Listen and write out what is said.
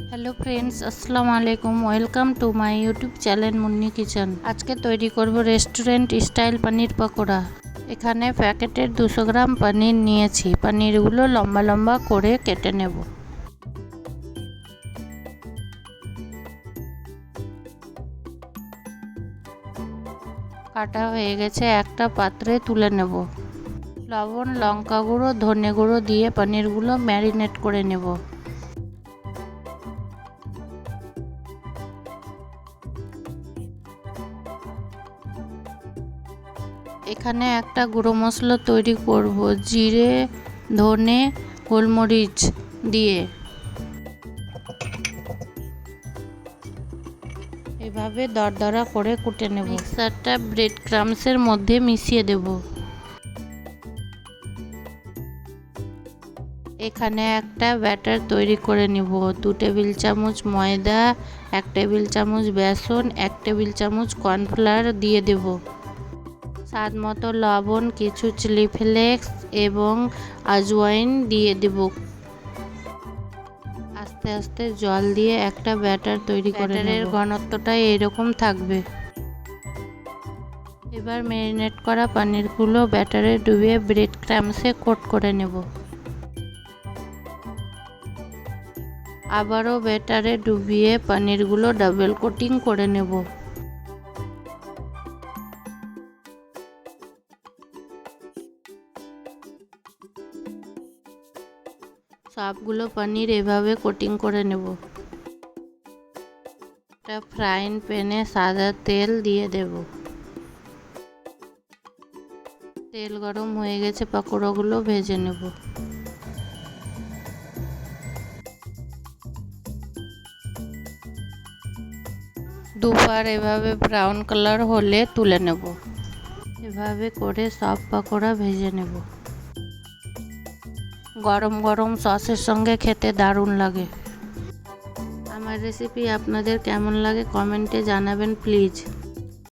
Hello friends, আসসালামু আলাইকুম। Welcome to my YouTube channel Munni kitchen. আজকে তৈরি করব রেস্টুরেন্ট স্টাইল পনির পকোড়া। এখানে প্যাকেটের 200 গ্রাম পনির নিয়েছি। পনিরগুলো লম্বা লম্বা করে কেটে নেব। কাটা হয়ে গেছে, একটা পাত্রে তুলে নেব। লবণ, লঙ্কা গুঁড়ো, ধনে গুঁড়ো দিয়ে পনিরগুলো ম্যারিনেট করে নেব। এখানে একটা গুঁড়ো মশলা তৈরি করব, জিরে, ধনে, গোলমরিচ দিয়ে। এভাবে দরদরা করে কুটে নেব। মিক্সারটা ব্রেড ক্রামসের মধ্যে মিশিয়ে দেব। এখানে একটা ব্যাটার তৈরি করে নিব। 2 টেবিল চামচ ময়দা, 1 টেবিল চামচ বেসন, 1 টেবিল চামচ কর্নফ্লাওয়ার দিয়ে দেব। স্বাদ মতো লবণ, কিছু চিলি ফ্লেক্স এবং আজওয়াইন দিয়ে দেব। আস্তে আস্তে জল দিয়ে একটা ব্যাটার তৈরি করে নেব। ব্যাটারের ঘনত্বটা এরকম থাকবে। এবার ম্যারিনেট করা পনিরগুলো ব্যাটারে ডুবিয়ে ব্রেড ক্রামসে কোট করে নেব। আবারও ব্যাটারে ডুবিয়ে পনিরগুলো ডাবল কোটিং করে নেব। সবগুলো পনির এভাবে কোটিং করে নেব। একটা ফ্রাইং প্যানে সাদা তেল দিয়ে দেব। তেল গরম হয়ে গেছে, পকোড়াগুলো ভেজে নেব। দুবার এভাবে ব্রাউন কালার হলে তুলে নেব। এভাবে করে সব পকোড়া ভেজে নেব। গরম গরম সসের সঙ্গে খেতে দারুণ লাগে। আমার রেসিপি আপনাদের কেমন লাগে কমেন্টে জানাবেন প্লিজ।